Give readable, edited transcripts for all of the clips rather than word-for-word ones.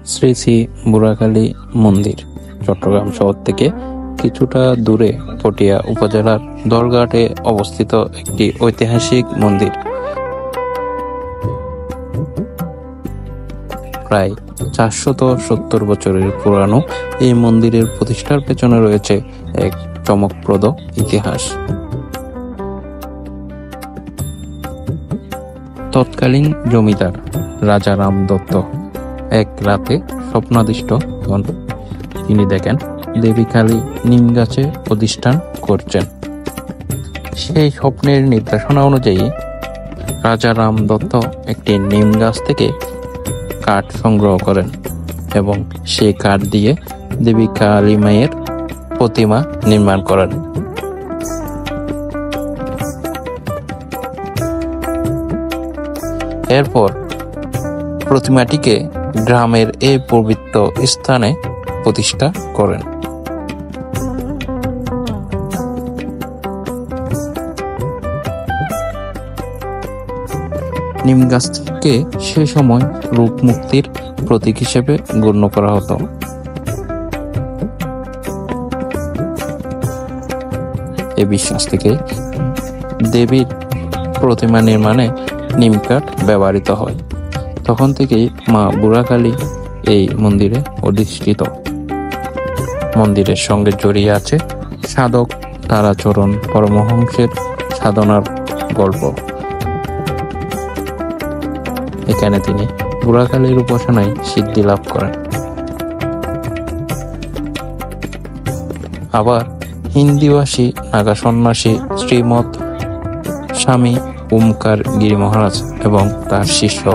শ্রী শ্রী বুড়াখালী মন্দির চট্টগ্রাম শহর থেকে কিছুটা দূরে পটিয়া উপজেলার দরঘাটে অবস্থিত একটি ঐতিহাসিক মন্দির। প্রায় 470 বছরের পুরানো এই মন্দিরের প্রতিষ্ঠার পেছনে রয়েছে এক চমকপ্রদ ইতিহাস। তৎকালীন জমিদার রাজা রাম দত্ত এক রাতে স্বপ্নাদিষ্ট হন। তিনি দেখেন দেবী কালী নিম গাছে অধিষ্ঠান করছেন। সেই স্বপ্নের নির্দেশনা অনুযায়ী রাজা রাম দত্ত একটি নিম গাছ থেকে কাঠ সংগ্রহ করেন এবং সেই কাঠ দিয়ে দেবী কালী মায়ের প্রতিমা নির্মাণ করেন। এরপর প্রতিমাটিকে গ্রামের এই পবিত্র স্থানে প্রতিষ্ঠা করেন। নিম গাছকে সে সময় রোগ মুক্তির প্রতীক হিসেবে গণ্য করা হতো। এই বিশ্বাস থেকে দেবীর প্রতিমা নির্মাণে নিম কাঠ ব্যবহৃত হয়। তখন থেকেই মা বুড়াখালী এই মন্দিরে অধিষ্ঠিত। মন্দিরের সঙ্গে জড়িয়ে আছে সাধক তারাচরণ পরমহংসের সাধনার গল্প। এখানে তিনি বুড়াখালীর উপাসনায় সিদ্ধি লাভ করেন। আবার হিন্দিভাষী নাগা সন্ন্যাসী শ্রীমৎ স্বামী ওমকার গিরি মহারাজ এবং তার শিষ্য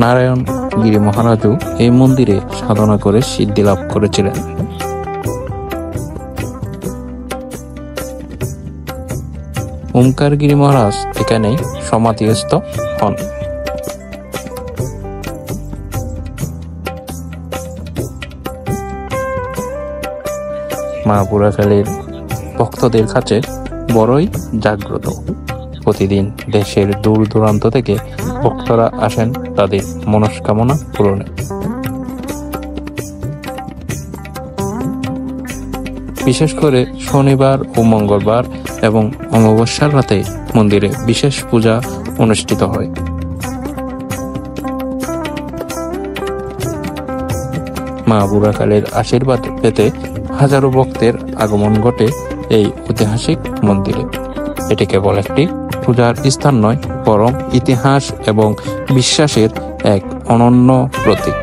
নারায়ণ গিরি মহারাজও এই মন্দিরে সাধনা করে সিদ্ধি লাভ করেছিলেন। ওমকার গিরি মহারাজ এখানেই সমাধিস্থ হন। মা বুড়াখালীর ভক্তদের কাছে বড়ই জাগ্রত। প্রতিদিন দেশের দূর দূরান্ত থেকে ভক্তরা আসেন তাদের মনস্কামনা পূরণে। বিশেষ করে শনিবার ও মঙ্গলবার এবং অমাবস্যার রাতে মন্দিরে বিশেষ পূজা অনুষ্ঠিত হয়। মা বুড়াখালীর আশীর্বাদ পেতে হাজারো ভক্তের আগমন ঘটে এই ঐতিহাসিক মন্দিরে। এটি কেবল একটি পূজার স্থান নয়, বরং ইতিহাস এবং বিশ্বাসের এক অনন্য প্রতীক।